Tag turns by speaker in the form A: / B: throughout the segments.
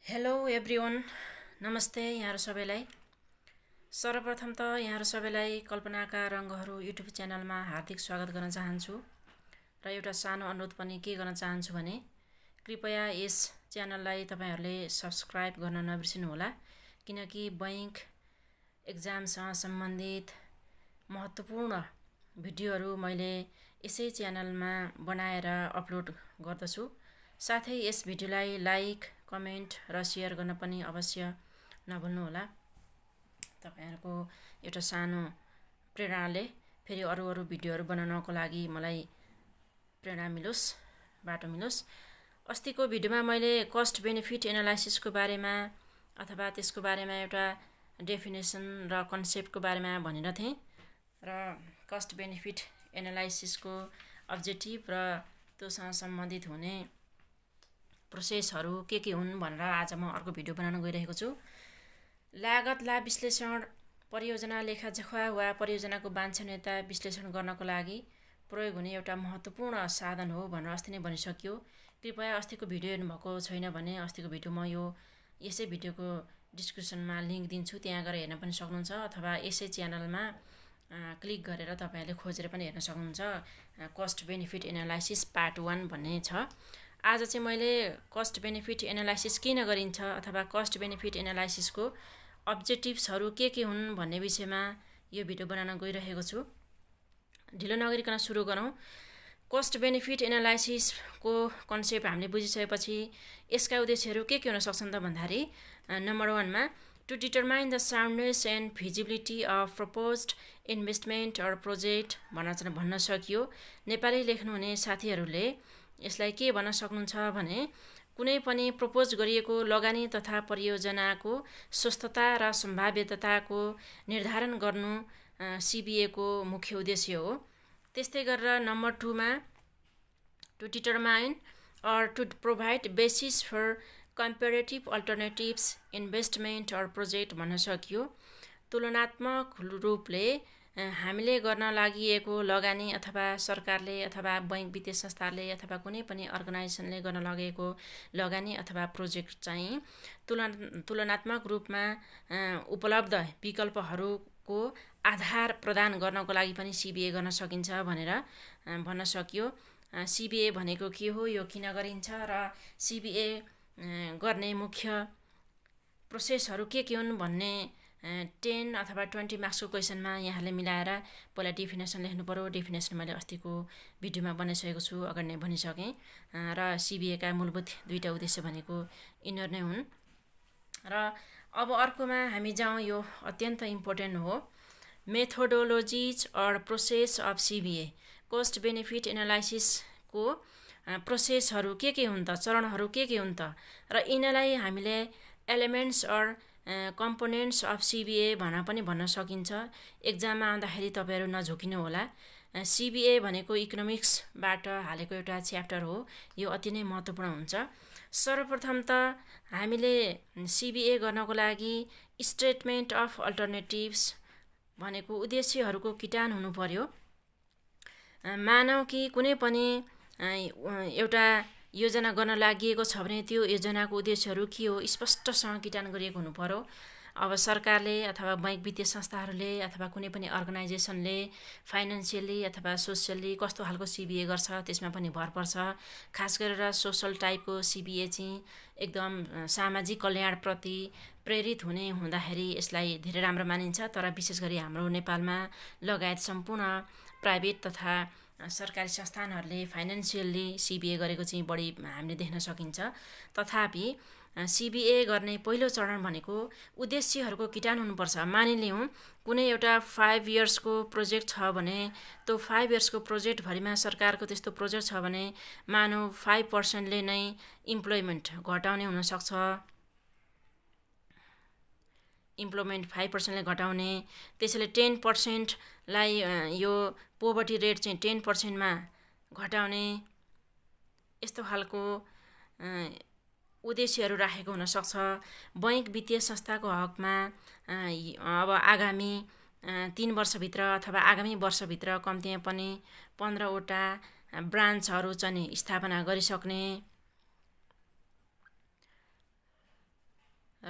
A: Hello everyone, नमस्ते यहाँहरू सबैलाई। सर्वप्रथम त यहाँहरू सबैलाई कल्पनाका रङ्गहरू युट्युब च्यानलमा हार्दिक स्वागत गर्न चाहन्छु र एउटा सानो अनुरोध पनि के गर्न चाहन्छु भने कृपया यस च्यानललाई तपाईहरूले सब्सक्राइब गर्न नबिर्सिनुहोला, किनकि बैंक एक्जामसँग सम्बन्धित महत्त्वपूर्ण भिडियोहरू मैले यसै च्यानलमा बनाएर अपलोड गर्दछु। साथै यस भिडियोलाई लाइक, कमेन्ट र सेयर गर्न पनि अवश्य नभुल्नुहोला। तपाईहरुको एउटा सानो प्रेरणाले फेरि अरू भिडियोहरू बनाउनको लागि मलाई प्रेरणा मिलोस्, बाटो मिलोस्। अस्तिको भिडियोमा मैले कस्ट बेनिफिट एनालाइसिसको बारेमा अथवा त्यसको बारेमा एउटा डेफिनेसन र कन्सेप्टको बारेमा भनेर थिएँ र कस्ट बेनिफिट एनालाइसिसको अब्जेक्टिभ र त्योसँग सम्बन्धित हुने प्रोसेसहरू के हुन् भनेर आज म अर्को भिडियो बनाउन गइरहेको छु। लागत लाभ विश्लेषण परियोजना लेखाजोखा वा परियोजनाको वाञ्छनीयता विश्लेषण गर्नको लागि प्रयोग हुने एउटा महत्त्वपूर्ण साधन हो भनेर अस्ति नै भनिसकियो। कृपया अस्तिको भिडियो हेर्नुभएको छैन भने अस्तिको भिडियो म यसै भिडियोको डिस्क्रिप्सनमा लिङ्क दिन्छु, त्यहाँ गएर हेर्न पनि सक्नुहुन्छ अथवा यसै च्यानलमा क्लिक गरेर तपाईहरूले खोजेर पनि हेर्न सक्नुहुन्छ। कस्ट बेनिफिट एनालाइसिस पार्ट 1 भन्ने छ। आज चाहिँ मैले कस्ट बेनिफिट एनालाइसिस किन गरिन्छ अथवा कस्ट बेनिफिट एनालाइसिसको अब्जेक्टिभ्सहरू के हुन् भन्ने विषयमा यो भिडियो बनाउन गइरहेको छु। ढिलो नगरिकन सुरु गरौँ। कस्ट बेनिफिट एनालाइसिसको कन्सेप्ट हामीले बुझिसकेपछि यसका उद्देश्यहरू के हुन सक्छन् त भन्दाखेरि नम्बर 1 मा to determine the soundness and feasibility of proposed investment or project भन्न सकियो। नेपाली लेख्नुहुने साथीहरूले यसलाई के भन्न सक्नुहुन्छ भने कुनै पनि प्रपोज गरिएको लगानी तथा परियोजनाको स्वस्थता र सम्भाव्यताको निर्धारण गर्नु सीबीएको मुख्य उद्देश्य हो। त्यस्तै गरेर नम्बर 2 मा to determine or to provide basis for comparative alternatives investment or project भन्न सकियो। तुलनात्मक रूपले हामीले गर्न लागि लगानी अथवा सरकारले अथवा बैंक वित्तीय संस्थाले अथवा कुनै पनि अर्गनाइजेसनले गर्न लागेको लगानी अथवा प्रोजेक्ट चाहिँ तुलनात्मक रूपमा उपलब्ध विकल्पहरूको आधार प्रदान गर्नको लागि पनि सीबीए गर्न सकिन्छ भनेर भन्न सकियो। सीबीए भनेको के हो, यो किन गरिन्छ र सीबीए गर्ने मुख्य प्रोसेसहरू के हुन् भन्ने 10 अथवा 20 मार्क्सको क्वेसनमा यहाँले मिलाएर पहिला डेफिनेसन लेख्नु पर्यो। डेफिनेसन मैले अस्तिको भिडियोमा बनाइसकेको छु, अगाडि नै भनिसकेँ। र सीबीएका मूलभूत दुईटा उद्देश्य भनेको यिनीहरू नै हुन्। र अब अर्कोमा हामी जाउँ, यो अत्यन्त इम्पोर्टेन्ट हो। Methodologies or process of CBA. Cost benefit एनालाइसिसको प्रोसेसहरू के हुन् त, चरणहरू के हुन् त, र यिनीलाई हामीले elements or components of CBA भन्न सकिन्छ। एक्जाममा आउँदाखेरि तपाईहरू नझुकिनु होला। सीबीए भनेको इकोनोमिक्सबाट हालेको एउटा च्याप्टर हो, यो अति नै महत्त्वपूर्ण हुन्छ। सर्वप्रथम त हामीले सीबीए गर्नको लागि स्टेटमेन्ट अफ अल्टरनेटिभ्स भनेको उद्देश्यहरूको किटान हुनु पर्यो। मानौ कि कुनै पनि एउटा योजना गर्न लागि छ भने त्यो योजनाको उद्देश्यहरू के हो स्पष्टसँग किटान गरिएको हुनु पर्यो। अब सरकारले अथवा बैंक वित्तीय संस्थाहरूले अथवा कुनै पनि अर्गनाइजेसनले फाइनेन्सियली अथवा सोसियली कस्तो खालको सीबीए गर्छ त्यसमा पनि भर पर्छ। खास गरेर सोसल टाइपको सीबीए चाहिँ एकदम सामाजिक कल्याणप्रति प्रेरित हुँदाखेरि यसलाई धेरै राम्रो मानिन्छ। तर विशेष गरी हाम्रो नेपालमा लगायत सम्पूर्ण प्राइभेट तथा सरकारी संस्थानहरूले फाइनेन्सियल्ली सीबीए गरेको चाहिँ बढी हामीले देख्न सकिन्छ। तथापि सीबीए गर्ने पहिलो चरण भनेको उद्देश्यहरूको किटान हुनुपर्छ। मानिलिउँ कुनै एउटा 5 इयर्सको प्रोजेक्ट छ भने त्यो 5 इयर्सको प्रोजेक्टभरिमा सरकारको त्यस्तो प्रोजेक्ट छ भने मानौ 5%ले नै इम्प्लोइमेन्ट घटाउने हुनसक्छ। इम्प्लोइमेन्ट 5%ले घटाउने, त्यसैले 10%लाई यो पोभर्टी रेट चाहिँ 10%मा घटाउने, यस्तो खालको उद्देश्यहरू राखेको हुनसक्छ। बैंक वित्तीय संस्थाको हकमा अब आगामी 3 वर्षभित्र अथवा आगामी वर्षभित्र कम्तीमा पनि 15वटा ब्रान्चहरू चाहिँ स्थापना गरिसक्ने,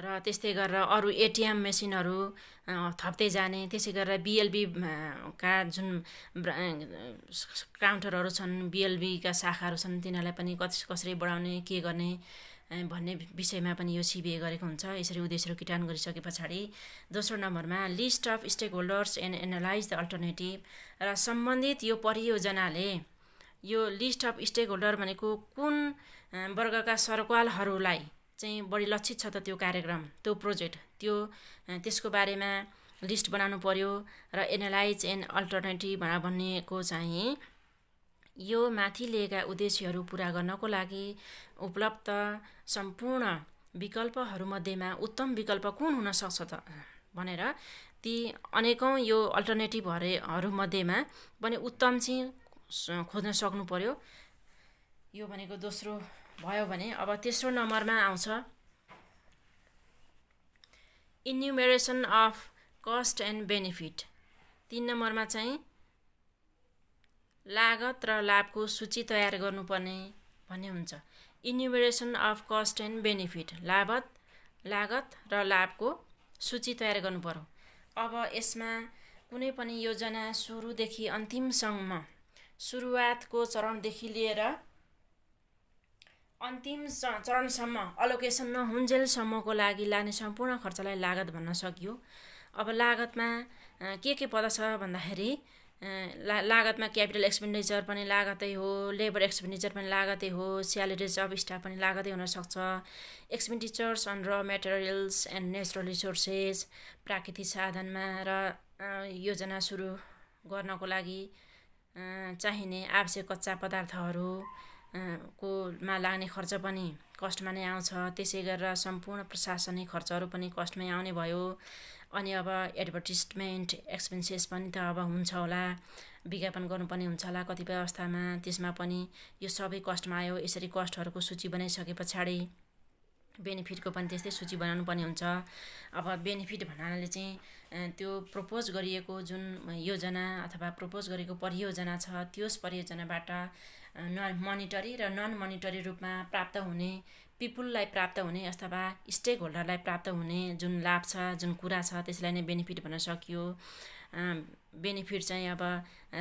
A: र त्यस्तै गरेर अरू एटिएम मेसिनहरू थप्दै जाने, त्यसै गरेर बिएलबी का जुन काउन्टरहरू छन्, बिएलबीका शाखाहरू छन्, तिनीहरूलाई पनि कसरी बढाउने, के गर्ने भन्ने विषयमा पनि यो सिबिए गरेको हुन्छ। यसरी उद्देश्यहरू किटान गरिसके पछाडि दोस्रो नम्बरमा list of stakeholders and analyse the alternative, र सम्बन्धित यो परियोजनाले यो लिस्ट अफ स्टेक होल्डर भनेको कुन वर्गका सरकारहरूलाई चाहिँ बढी लक्षित छ त त्यो कार्यक्रम, त्यो प्रोजेक्ट, त्यसको बारेमा लिस्ट बनाउनु पर्यो। र एनालाइज एन्ड अल्टरनेटिभ भनेको चाहिँ यो माथि लिएका उद्देश्यहरू पुरा गर्नको लागि उपलब्ध सम्पूर्ण विकल्पहरूमध्येमा उत्तम विकल्प कुन हुन सक्छ त भनेर ती अनेकौँ यो अल्टरनेटिभहरूमध्येमा पनि उत्तम चाहिँ खोज्न सक्नु पर्यो। यो भनेको दोस्रो भयो भने अब तेस्रो नम्बरमा आउँछ इन्युमेरेसन अफ कस्ट एन्ड बेनिफिट। 3 नम्बरमा चाहिँ लागत र लाभको सूची तयार गर्नुपर्ने भन्ने हुन्छ। इन्युमेरेसन अफ कस्ट एन्ड बेनिफिट, लागत र लाभको सूची तयार गर्नु पर्यो। अब यसमा कुनै पनि योजना सुरुदेखि अन्तिमसम्म, सुरुवातको चरणदेखि लिएर अन्तिम चरणसम्म अलोकेसन नहुन्जेलसम्मको लागि लाग्ने सम्पूर्ण खर्चलाई लागत भन्न सकियो। अब लागतमा के पर्दछ भन्दाखेरि लागतमा क्यापिटल एक्सपेन्डिचर पनि लागतै हो, लेबर एक्सपेन्डिचर पनि लागतै हो, स्यालेरिज अफ स्टाफ पनि लागतै हुनसक्छ, एक्सपेन्डिचर्स अन र मेटेरियल्स एन्ड नेचुरल रिसोर्सेस, प्राकृतिक साधनमा र योजना सुरु गर्नको लागि चाहिने आवश्यक कच्चा पदार्थहरू कोमा लाग्ने खर्च पनि कस्टमा नै आउँछ। त्यसै गरेर सम्पूर्ण प्रशासनिक खर्चहरू पनि कस्टमै आउने भयो। अनि अब एडभर्टिजमेन्ट एक्सपेन्सेस पनि त अब हुन्छ होला, विज्ञापन गर्नुपर्ने हुन्छ होला कतिपय अवस्थामा, त्यसमा पनि यो सबै कस्टमा आयो। यसरी कस्टहरूको सूची बनाइसके पछाडि बेनिफिटको पनि त्यस्तै सूची बनाउनु पर्ने हुन्छ। अब बेनिफिट भन्नाले चाहिँ त्यो प्रपोज गरिएको जुन योजना अथवा प्रपोज गरेको परियोजना छ, त्यस परियोजनाबाट मोनिटरी र नन मोनिटरी रूपमा प्राप्त हुने, पिपुललाई प्राप्त हुने अथवा स्टेक होल्डरलाई प्राप्त हुने जुन लाभ छ, जुन कुरा छ, त्यसलाई नै बेनिफिट भन्न सकियो। बेनिफिट चाहिँ अब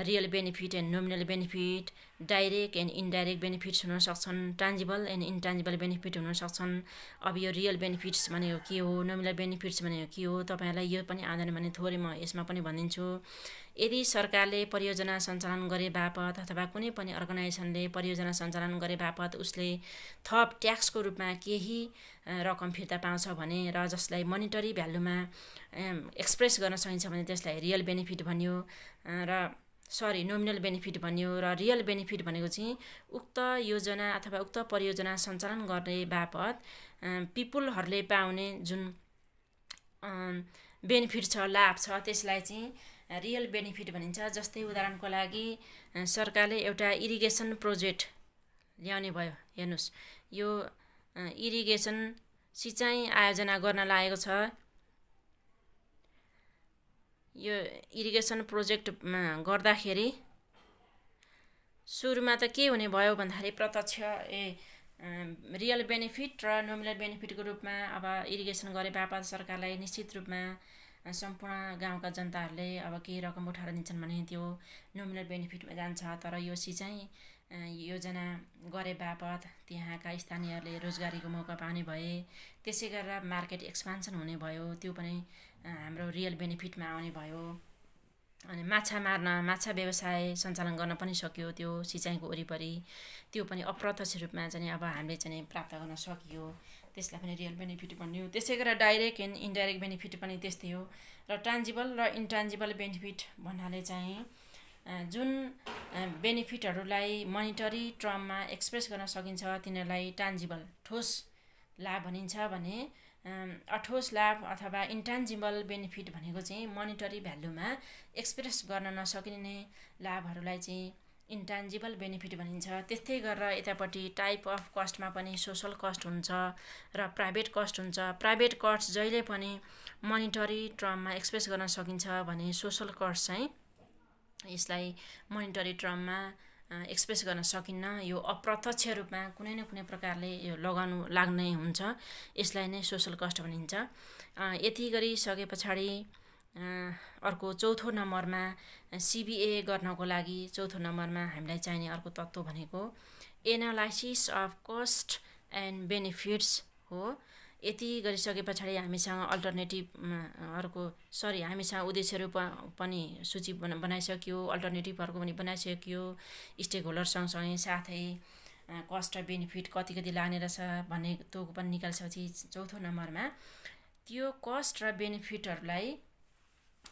A: real benefit and nominal benefit, direct and indirect benefits हुन सक्छन्, टान्जिबल एन्ड इन्टान्जिबल बेनिफिट हुन सक्छन्। अब यो रियल बेनिफिट्स भनेको के हो, नोमिनल बेनिफिट्स भनेको के हो, तपाईँहरूलाई यो पनि आउँदैन भने थोरै म यसमा पनि भनिदिन्छु। यदि सरकारले परियोजना सञ्चालन गरे बापत अथवा कुनै पनि अर्गनाइजेसनले परियोजना सञ्चालन गरे बापत उसले थप ट्याक्सको रूपमा केही रकम फिर्ता पाउँछ भने र जसलाई मोनिटरी भ्यालुमा एक्सप्रेस गर्न सकिन्छ भने त्यसलाई रियल बेनिफिट भनियो, नोमिनल बेनिफिट भनियो। र रियल बेनिफिट भनेको चाहिँ उक्त योजना अथवा उक्त परियोजना सञ्चालन गर्ने बापत पिपुलहरूले पाउने जुन बेनिफिट छ, लाभ छ, त्यसलाई चाहिँ रियल बेनिफिट भनिन्छ। जस्तै उदाहरणको लागि सरकारले एउटा इरिगेसन प्रोजेक्ट ल्याउने भयो, हेर्नुहोस् यो इरिगेसन सिँचाइ आयोजना गर्न लागेको छ। यो इरिगेसन प्रोजेक्ट गर्दाखेरि सुरुमा त के हुने भयो भन्दाखेरि प्रत्यक्ष रियल बेनिफिट र नोमिनल बेनिफिटको रूपमा अब इरिगेसन गरे बापत सरकारलाई निश्चित रूपमा सम्पूर्ण गाउँका जनताहरूले अब केही रकम उठाएर दिन्छन् भने त्यो नोमिनल बेनिफिटमा जान्छ। तर यो सिँचाइ योजना गरे बापत त्यहाँका स्थानीयहरूले रोजगारीको मौका पाउने भए, त्यसै गरेर मार्केट एक्सपान्सन हुने भयो, त्यो पनि हाम्रो रियल बेनिफिटमा आउने भयो। अनि माछा व्यवसाय सञ्चालन गर्न पनि सक्यो त्यो सिँचाइको वरिपरि, त्यो पनि अप्रत्यक्ष रूपमा चाहिँ अब हामीले चाहिँ प्राप्त गर्न सकियो, त्यसलाई पनि रियल बेनिफिट भन्यो। त्यसै गरेर डाइरेक्ट एन्ड इन्डाइरेक्ट बेनिफिट पनि त्यस्तै हो। र टान्जिबल र इन्टान्जिबल बेनिफिट भन्नाले चाहिँ जुन बेनिफिटहरूलाई मोनिटरी टर्ममा एक्सप्रेस गर्न सकिन्छ तिनीहरूलाई टान्जिबल ठोस लाभ भनिन्छ भने अठोस लाभ अथवा इन्टान्जिबल बेनिफिट भनेको चाहिँ मोनिटरी भ्यालुमा एक्सप्रेस गर्न नसकिने लाभहरूलाई चाहिँ इन्टान्जिबल बेनिफिट भनिन्छ। त्यस्तै गरेर यतापट्टि टाइप अफ कस्टमा पनि सोसल कस्ट हुन्छ र प्राइभेट कस्ट हुन्छ। प्राइभेट कस्ट जहिले पनि मोनिटरी टर्ममा एक्सप्रेस गर्न सकिन्छ भने सोसल कस्ट चाहिँ यसलाई मोनिटरी टर्ममा एक्सप्रेस गर्न सकिन्न। यो अप्रत्यक्ष रूपमा कुनै न कुनै प्रकारले यो लाग्नै हुन्छ। यसलाई नै सोसल कस्ट भनिन्छ। यति गरिसके पछाडि अर्को चौथो नम्बरमा CBA गर्नको लागि चौथो नम्बरमा हामीलाई चाहिने अर्को तत्त्व भनेको analysis of cost and benefits हो। यति गरिसके पछाडि हामीसँग हामीसँग उद्देश्यहरू पनि सूची बनाइसक्यो, अल्टरनेटिभहरूको पनि बनाइसक्यो, स्टेक होल्डर सँगसँगै साथै कस्ट र बेनिफिट कति कति लाग्ने रहेछ भन्ने त्यो पनि निकालिसकेपछि चौथो नम्बरमा त्यो कस्ट र बेनिफिटहरूलाई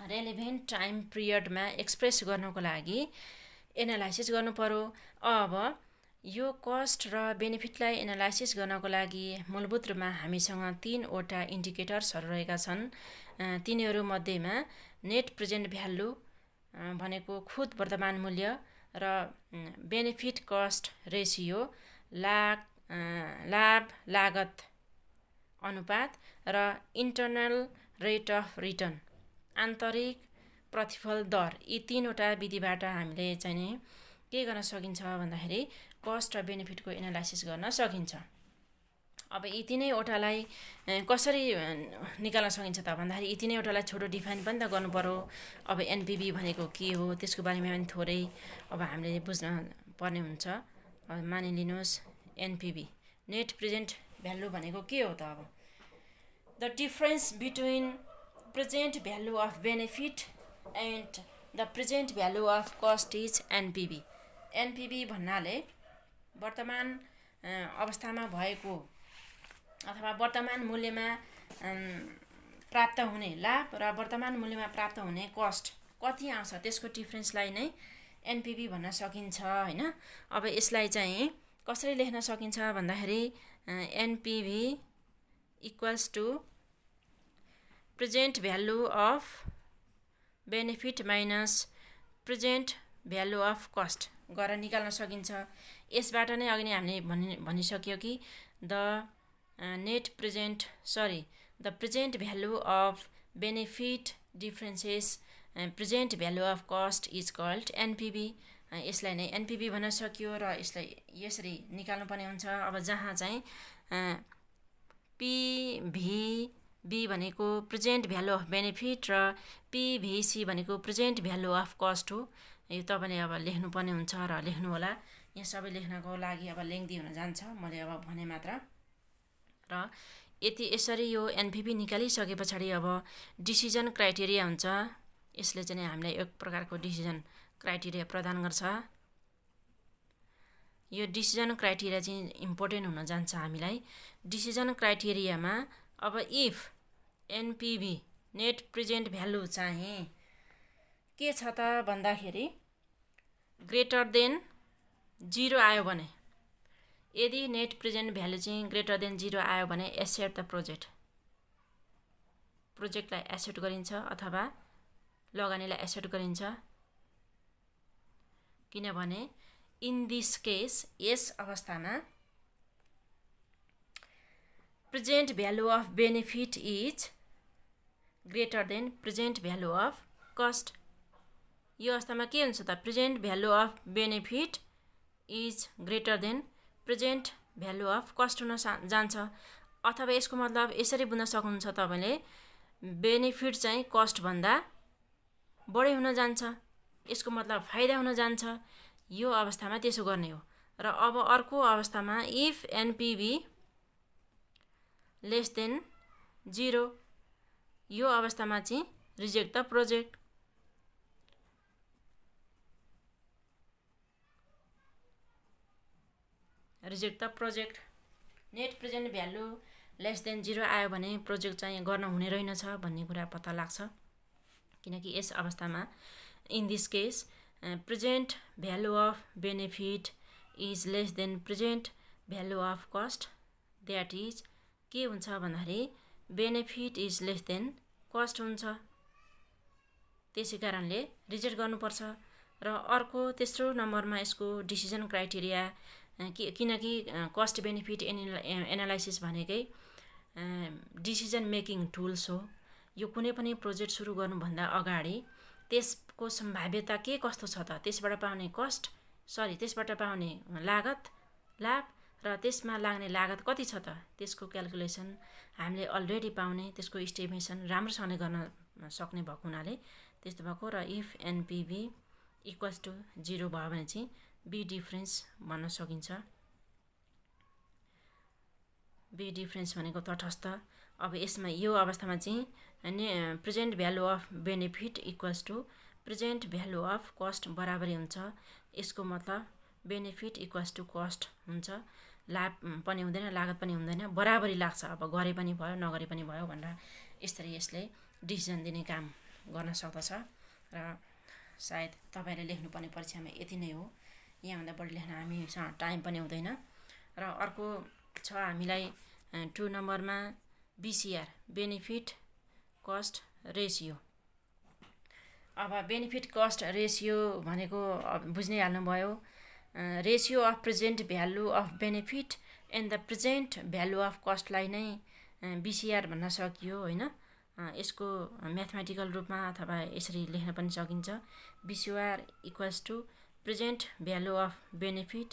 A: रेलेभेन्ट टाइम पिरियडमा एक्सप्रेस गर्नको लागि एनालाइसिस गर्नु पर्यो। अब यो कस्ट र बेनिफिटलाई एनालाइसिस गर्नको लागि मूलभूत रूपमा हामीसँग 3वटा इन्डिकेटर्सहरू रहेका छन्। तिनीहरू मध्येमा नेट प्रेजेन्ट भ्यालु भनेको खुद वर्तमान मूल्य र बेनिफिट कस्ट रेसियो लाभ लागत अनुपात र इन्टरनल रेट अफ रिटर्न आन्तरिक प्रतिफल दर, यी 3वटा विधिबाट हामीले चाहिँ के गर्न सकिन्छ भन्दाखेरि कस्ट र बेनिफिटको एनालाइसिस गर्न सकिन्छ। अब यी तिनैवटालाई कसरी निकाल्न सकिन्छ त भन्दाखेरि यी तिनैवटालाई छोटो डिफाइन पनि त गर्नु पर्यो। अब NPV भनेको के हो त्यसको बारेमा पनि थोरै अब हामीले बुझ्न पर्ने हुन्छ। मानिलिनुहोस् NPV नेट प्रेजेन्ट भ्यालु भनेको के हो त? अब the difference between present value of benefit and the present value of cost is NPV। NPV भन्नाले वर्तमान अवस्थामा भएको अथवा वर्तमान मूल्यमा प्राप्त हुने लाभ र वर्तमान मूल्यमा प्राप्त हुने कस्ट कति आउँछ त्यसको डिफरेन्सलाई नै NPV भन्न सकिन्छ हैन। अब यसलाई चाहिँ कसरी लेख्न सकिन्छ भन्दाखेरि NPV equals to present value of benefit minus present value of cost गरेर निकाल्न सकिन्छ। यसबाट नै अघि नै हामीले भनिसक्यो कि the present value of benefit differences present value of cost is called NPV। यसलाई नै NPV भन्न सकियो र यसलाई यसरी निकाल्नुपर्ने हुन्छ। अब जहाँ चाहिँ PVB भनेको प्रेजेन्ट भ्यालु अफ बेनिफिट र PVC भनेको प्रेजेन्ट भ्यालु अफ कस्ट हो। यो तपाईँले अब लेख्नुपर्ने हुन्छ र लेख्नु होला। यहाँ सबै लेख्नको लागि अब लेङ्दी हुन जान्छ, मैले अब भने मात्र। र यसरी यो NPV निकालिसके पछाडि अब डिसिजन क्राइटेरिया हुन्छ। यसले चाहिँ हामीलाई एक प्रकारको डिसिजन क्राइटेरिया प्रदान गर्छ। यो डिसिजन क्राइटेरिया चाहिँ इम्पोर्टेन्ट हुन जान्छ हामीलाई। डिसिजन क्राइटेरियामा अब if NPV net present value चाहिँ के छ त भन्दाखेरि ग्रेटर देन 0 आयो भने, यदि नेट प्रेजेन्ट भ्यालु चाहिँ ग्रेटर देन 0 आयो भने एसेट द प्रोजेक्टलाई एसेट गरिन्छ अथवा लगानीलाई एसेट गरिन्छ। किनभने इन दिस केस यस अवस्थामा present value of benefit is greater than present value of cost. यो अवस्थामा के हुन्छ त? Present value of benefit is greater than present value of cost हुन जान्छ। अथवा यसको मतलब यसरी बुझ्न सक्नुहुन्छ तपाईँले, बेनिफिट चाहिँ कस्टभन्दा बढी हुन जान्छ, यसको मतलब फाइदा हुन जान्छ। यो अवस्थामा त्यसो गर्ने हो। र अब अर्को अवस्थामा इफ NPV लेस देन 0, यो अवस्थामा चाहिँ reject the project. Net present value less than 0 आयो भने प्रोजेक्ट चाहिँ गर्न हुने रहेनछ भन्ने कुरा पत्ता लाग्छ। किनकि यस अवस्थामा in this case present value of benefit is less than present value of cost, that is के हुन्छ भन्दाखेरि benefit is less than cost हुन्छ। त्यसै कारणले रिजेक्ट गर्नुपर्छ। र अर्को तेस्रो नम्बरमा यसको डिसिजन क्राइटेरिया, किनकि कस्ट बेनिफिट एनालाइसिस भनेकै डिसिजन मेकिङ टुल्स हो। यो कुनै पनि प्रोजेक्ट सुरु गर्नुभन्दा अगाडि त्यसको सम्भाव्यता के कस्तो छ त, त्यसबाट पाउने कस्ट त्यसबाट पाउने लाभ र त्यसमा लाग्ने लागत कति छ त त्यसको क्याल्कुलेसन हामीले अलरेडी पाउने त्यसको इस्टिमेसन राम्रोसँगले गर्न सक्ने भएको हुनाले त्यस्तो भएको। र इफ एनपिभी इक्वल्स टु 0 भयो भने चाहिँ बी डिफरेन्स भन्न सकिन्छ। बी डिफरेन्स भनेको तटस्थ। अब यसमा यो अवस्थामा चाहिँ present value of benefit equals to present value of cost बराबरी हुन्छ। यसको मतलब बेनिफिट इक्वल्स टु कस्ट हुन्छ। लाभ पनि हुँदैन लागत पनि हुँदैन, बराबरी लाग्छ। अब गरे पनि भयो नगरे पनि भयो भनेर यसरी यसले डिसिजन दिने काम गर्न सक्दछ। र सायद तपाईँले लेख्नुपर्ने परीक्षामा यति नै हो। यहाँभन्दा बढी लेख्न हामीसँग टाइम पनि हुँदैन। र अर्को छ हामीलाई 2 नम्बरमा बिसिआर बेनिफिट कस्ट रेसियो। अब बेनिफिट कस्ट रेसियो भनेको बुझ्नै हाल्नुभयो। Ratio of present value of benefit and the present value of कस्टलाई नै बिसिआर भन्न सकियो होइन। यसको म्याथमेटिकल रूपमा अथवा यसरी लेख्न पनि सकिन्छ। BCR equals to present value of benefit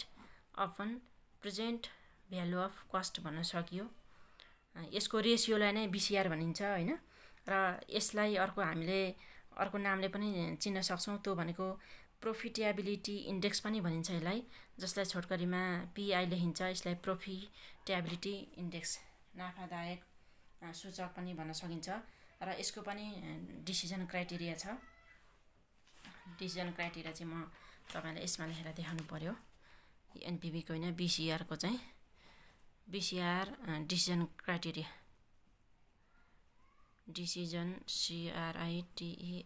A: upon present value of cost भन्न सकियो। यसको रेसियोलाई नै बिसिआर भनिन्छ होइन। र यसलाई हामीले अर्को नामले पनि चिन्न सक्छौँ। त्यो भनेको प्रोफिटेबिलिटी इन्डेक्स पनि भनिन्छ यसलाई, जसलाई छोटकरीमा पिआई लेखिन्छ। यसलाई प्रोफिटेबिलिटी इन्डेक्स नाफादायक सूचक पनि भन्न सकिन्छ। र यसको पनि डिसिजन क्राइटेरिया छ। डिसिजन क्राइटेरिया चाहिँ म तपाईँलाई यसमा लेखेर देखाउनु पर्यो। एनपिभीको होइन बिसिआरको चाहिँ BCR decision criteria. Decision CRITERIA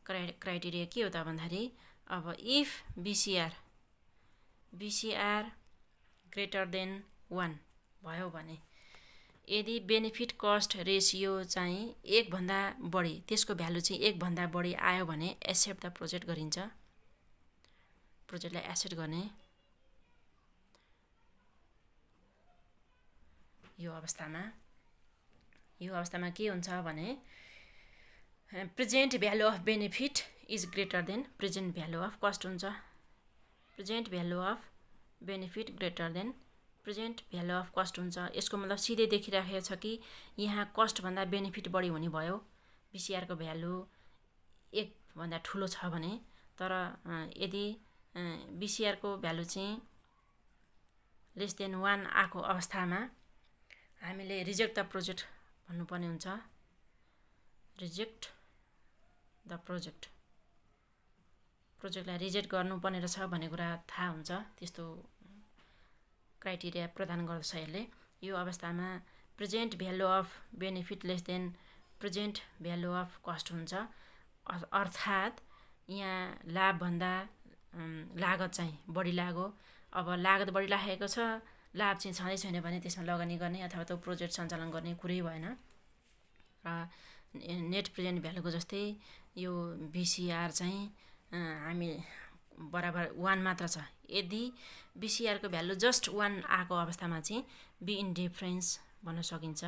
A: criteria के हो त भन्दाखेरि अब इफ बिसिआर ग्रेटर देन 1 भयो भने, यदि बेनिफिट कस्ट रेसियो चाहिँ 1 भन्दा बढी, त्यसको भ्यालु चाहिँ 1 भन्दा बढी आयो भने एक्सेप्ट द प्रोजेक्ट गरिन्छ। प्रोजेक्टलाई एक्सेप्ट गर्ने। यो अवस्थामा के हुन्छ भने present value of benefit is greater than present value of cost हुन्छ। Present value of benefit greater than present value of cost हुन्छ। यसको मतलब सिधै देखिराखेको छ कि यहाँ कस्टभन्दा बेनिफिट बढी हुने भयो। बिसिआरको भ्यालु 1 भन्दा ठुलो छ भने। तर यदि बिसिआरको भ्यालु चाहिँ लेस देन 1 आएको अवस्थामा हामीले रिजेक्ट द प्रोजेक्ट भन्नुपर्ने हुन्छ। रिजेक्ट द प्रोजेक्टलाई रिजेक्ट गर्नुपर्ने रहेछ भन्ने कुरा थाहा हुन्छ। त्यस्तो क्राइटेरिया प्रदान गर्दछ यसले। यो अवस्थामा present value of benefit less than present value of cost हुन्छ। अर्थात् यहाँ लाभभन्दा लागत चाहिँ बढी लाग्यो। अब लागत बढी लागेको छ, लाभ चाहिँ छँदै छैन भने त्यसमा लगानी गर्ने अथवा त्यो प्रोजेक्ट सञ्चालन गर्ने कुरै भएन। र नेट प्रेजेन्ट भ्यालुको जस्तै यो बिसिआर चाहिँ हामी बराबर 1 मात्र छ। यदि बिसिआरको भ्यालु जस्ट 1 आएको अवस्थामा चाहिँ बी इन्डिफरेन्स भन्न सकिन्छ।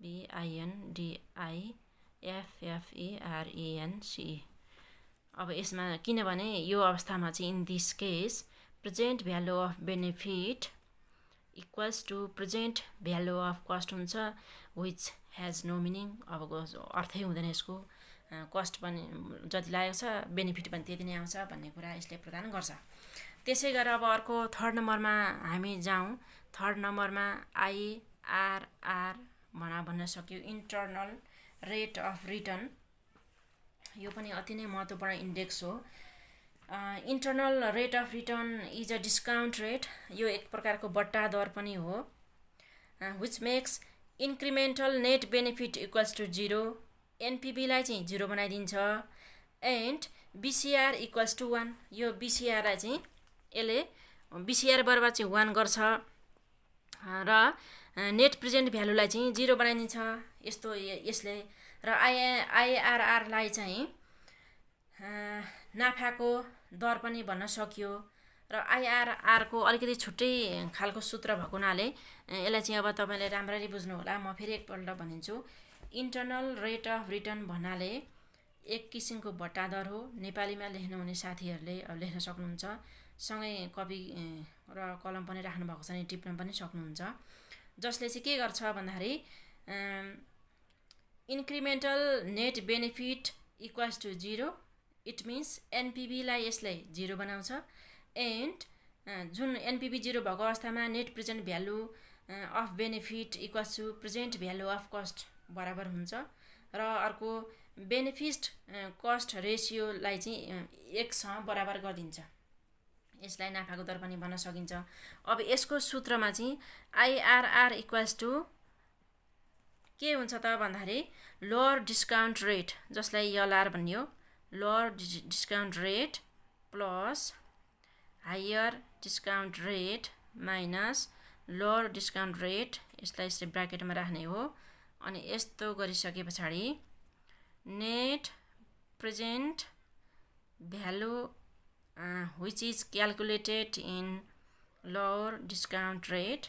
A: BINDIFFERENCE। अब यसमा किनभने यो अवस्थामा चाहिँ in this case present value of benefit equals to present value of cost हुन्छ, विच हेज नो मिनिङ। अब अर्थै हुँदैन यसको। कस्ट पनि जति लागेको छ बेनिफिट पनि त्यति नै आउँछ भन्ने कुरा यसले प्रदान गर्छ। त्यसै गरेर अब अर्को 3rd नम्बरमा हामी जाउँ। 3rd नम्बरमा IRR भन्न सक्यो, इन्टरनल रेट अफ रिटर्न। यो पनि अति नै महत्त्वपूर्ण इन्डेक्स हो। Internal rate of return is a discount rate. यो एक प्रकारको बट्टा दर पनि हो। Which makes incremental net benefit equals to 0। एनपिभीलाई चाहिँ 0 बनाइदिन्छ। And BCR equals to 1। यो बिसिआरलाई चाहिँ यसले बिसिआर बराबर चाहिँ 1 गर्छ र नेट प्रेजेन्ट भ्यालुलाई चाहिँ 0 बनाइदिन्छ। यस्तो यसले र आइआरआरलाई चाहिँ नाफाको दर पनि भन्न सकियो। र आइआरआरको अलिकति छुट्टै खालको सूत्र भएको हुनाले यसलाई चाहिँ अब तपाईँले राम्ररी बुझ्नु होला। म फेरि एकपल्ट भनिन्छु। इन्टरनल रेट अफ रिटर्न भन्नाले एक किसिमको बट्टादर हो। नेपालीमा लेख्नुहुने साथीहरूले अब लेख्न सक्नुहुन्छ। सँगै कपी र कलम पनि राख्नु भएको छ भने टिप्न पनि सक्नुहुन्छ। जसले चाहिँ के गर्छ भन्दाखेरि incremental net benefit equals to 0, it means एनपिबीलाई यसले 0 बनाउँछ। एन्ड जुन एनपिबी 0 भएको अवस्थामा net present value of benefit equals to present value of cost बराबर हुन्छ। र अर्को बेनिफिट कस्ट रेसियोलाई चाहिँ 1सँग बराबर गरिदिन्छ। यसलाई नाफाको दर पनि भन्न सकिन्छ। अब यसको सूत्रमा चाहिँ आइआरआर इक्वल्स टु के हुन्छ त भन्दाखेरि लोअर डिस्काउन्ट रेट, जसलाई एलआर भनियो, lower discount rate plus higher discount rate minus lower discount rate, यसलाई यसरी ब्राकेटमा राख्ने हो। अनि यस्तो गरिसके पछाडि net present value which is calculated in lower discount rate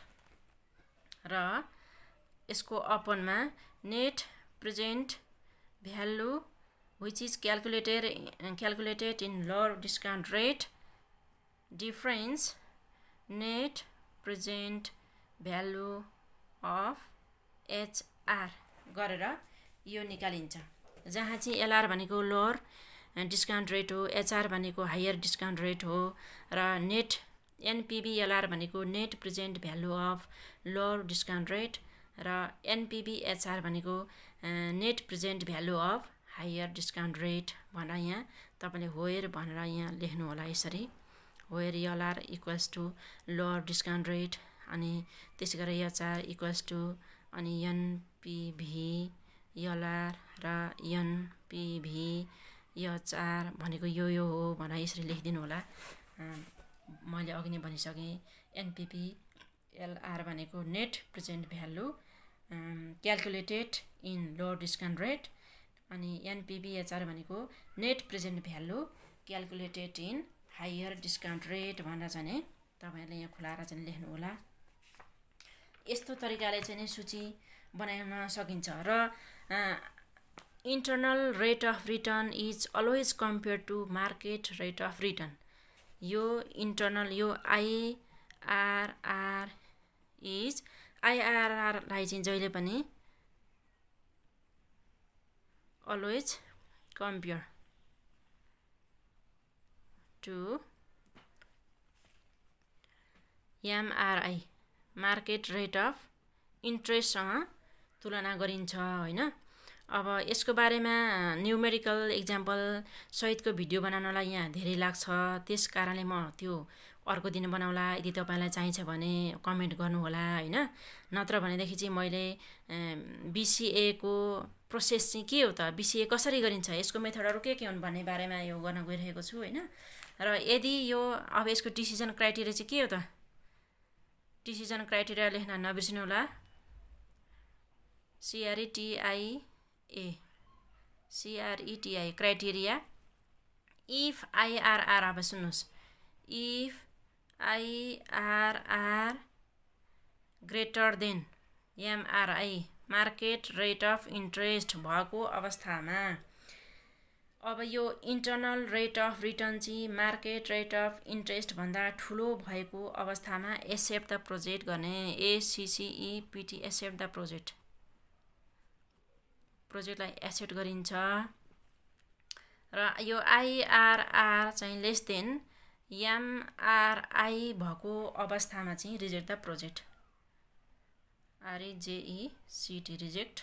A: र यसको अपनमा net present value which is calculated in lower discount rate difference net present value of HR गरेर यो निकालिन्छ। जहाँ चाहिँ एलआर भनेको लोअर डिस्काउन्ट रेट हो, एचआर भनेको हायर डिस्काउन्ट रेट हो, र नेट एनपिबीएलआर भनेको net present value of lower discount rate, र एनपिबीएचआर भनेको net present value of higher discount rate भनेर यहाँ तपाईँले होयर भनेर यहाँ लेख्नु होला। यसरी where LR equals to lower discount rate, अनि त्यसै गरी एचआर इक्वल्स टु अनि एनपिभी एलआर र एनपिभी एचआर भनेको यो हो भनेर यसरी लेखिदिनु होला। मैले अघि नै भनिसकेँ, एनपिपी एलआर भनेको net present value calculated in lower discount rate, अनि एनपिबीएचआर भनेको net present value calculated in higher discount rate भनेर चाहिँ तपाईँहरूले यहाँ खुलाएर चाहिँ लेख्नु होला। यस्तो तरिकाले चाहिँ सूची बनाउन सकिन्छ। र internal rate of return is always compared to market rate of return। यो internal यो IRR is IRR लाई चाहिँ जहिले पनि always compare to MRI market rate of interest सँग तुलना गरिन्छ हैन। अब यसको बारेमा न्युमेरिकल एक्जाम्पल सहितको भिडियो बनाउनलाई यहाँ धेरै लाग्छ, त्यस कारणले म त्यो अर्को दिन बनाउला। यदि तपाईँलाई चाहिन्छ भने कमेन्ट गर्नुहोला हैन। नत्र भनेदेखि चाहिँ मैले बिसिए को प्रोसेस चाहिँ के हो त, बिसिए कसरी गरिन्छ, यसको मेथडहरू के हुन् भन्ने बारेमा यो गर्न गइरहेको छु हैन। र यदि यो अब यसको डिसिजन क्राइटेरिया चाहिँ के हो त, डिसिजन क्राइटेरिया लेख्न नबिर्सिनु होला। CRETI क्राइटेरिया इफ IRR, अब सुन्नुहोस्, if IRR greater than MRI market rate of interest भएको अवस्थामा, अब यो इन्टरनल रेट अफ रिटर्न चाहिँ मार्केट रेट अफ इन्ट्रेस्ट भन्दा ठुलो भएको अवस्थामा एक्सेप्ट द प्रोजेक्ट गर्ने, ACCEPT एक्सेप्ट द प्रोजेक्टलाई एक्सेप्ट गरिन्छ। र यो IRR चाहिँ लेस देन MRI भएको अवस्थामा चाहिँ reject the project, REJECT reject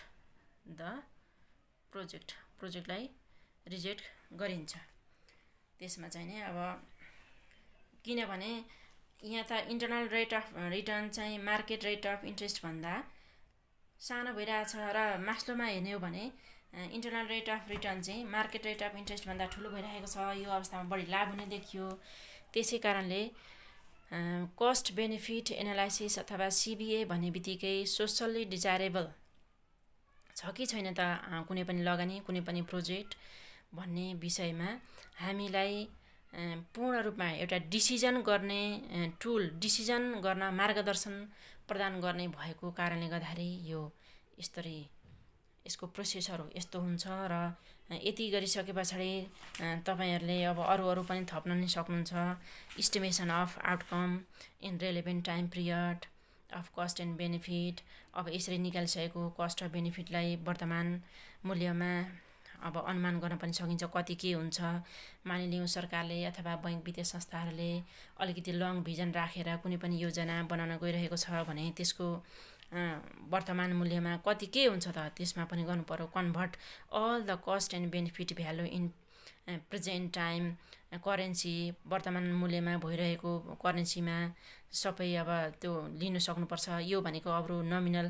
A: the प्रोजेक्टलाई रिजेक्ट गरिन्छ। त्यसमा चाहिँ नि अब किनभने यहाँ त इन्टरनल रेट अफ रिटर्न चाहिँ मार्केट रेट अफ इन्ट्रेस्ट भन्दा सानो भइरहेछ, र मास्लोमा हेर्ने हो भने इन्टरनल रेट अफ रिटर्न चाहिँ मार्केट रेट अफ इन्ट्रेस्ट भन्दा ठुलो भइरहेको छ। यो अवस्थामा बढी लाभ हुने देखियो। त्यसै कारणले कस्ट बेनिफिट एनालाइसिस अथवा CBA भन्ने बित्तिकै सोसल्ली डिजायरेबल छ कि छैन त कुनै पनि लगानी, कुनै पनि प्रोजेक्ट भन्ने विषयमा हामीलाई पूर्ण रूपमा एउटा डिसिजन गर्ने टुल, डिसिजन गर्न मार्गदर्शन प्रदान गर्ने भएको कारणले गर्दाखेरि यो यसरी यसको प्रोसेसहरू यस्तो हुन्छ। र यति गरिसके पछाडि तपाईहरुले अब अरू पनि थप्न नि सक्नुहुन्छ। Estimation of outcome in relevant time period of cost and benefit. अब यसरी निकालिसकेको कस्ट र बेनिफिटलाई वर्तमान मूल्यमा अब अनुमान गर्न पनि सकिन्छ कति के हुन्छ। मानिलिउँ सरकारले अथवा बैंक वित्तीय संस्थाहरूले अलिकति लङ भिजन राखेर कुनै पनि योजना बनाउन गइरहेको छ भने त्यसको वर्तमान मूल्यमा कति के हुन्छ त त्यसमा पनि गर्नु पर्यो convert all the cost and benefit value in present time currency. वर्तमान मूल्यमा भइरहेको करेन्सीमा सबै अब त्यो लिन सक्नुपर्छ। यो भनेको अरू नमिनल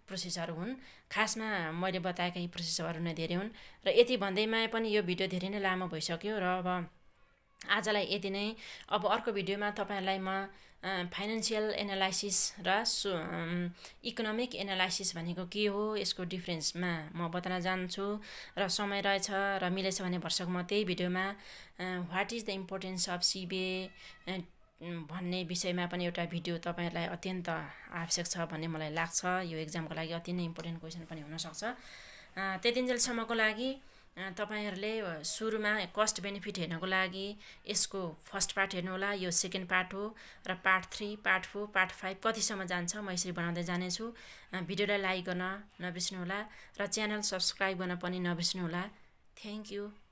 A: प्रोसेसहरू हुन्। खासमा मैले बताएका यी प्रोसेसहरू नै धेरै हुन्। र यति भन्दैमा पनि यो भिडियो धेरै नै लामो भइसक्यो र अब आजलाई यति नै। अब अर्को भिडियोमा तपाईहरुलाई म फाइनान्सियल एनालाइसिस र इकोनोमिक एनालाइसिस भनेको के हो यसको डिफरेन्समा म बताउन जान्छु। र समय रहेछ र मिलेछ भने भरसक म त्यही भिडियोमा what is the importance of CBA भन्ने विषयमा पनि एउटा भिडियो तपाईहरुलाई अत्यन्त आवश्यक छ भन्ने मलाई लाग्छ। यो एक्जामको लागि अति नै इम्पोर्टेन्ट क्वेसन पनि हुनसक्छ। त्यतिन्जेलसम्मको लागि तपाईहरुले सुरुमा कस्ट बेनिफिट हेर्नको लागि यसको फर्स्ट पार्ट हेर्नुहोला। यो सेकेन्ड पार्ट हो र पार्ट 3, पार्ट 4, पार्ट 5 कतिसम्म जान्छ म यसरी बनाउँदै जानेछु। भिडियोलाई लाइक गर्न नबिर्सनुहोला र च्यानल सब्स्क्राइब गर्न पनि नबिर्सनुहोला। Thank you.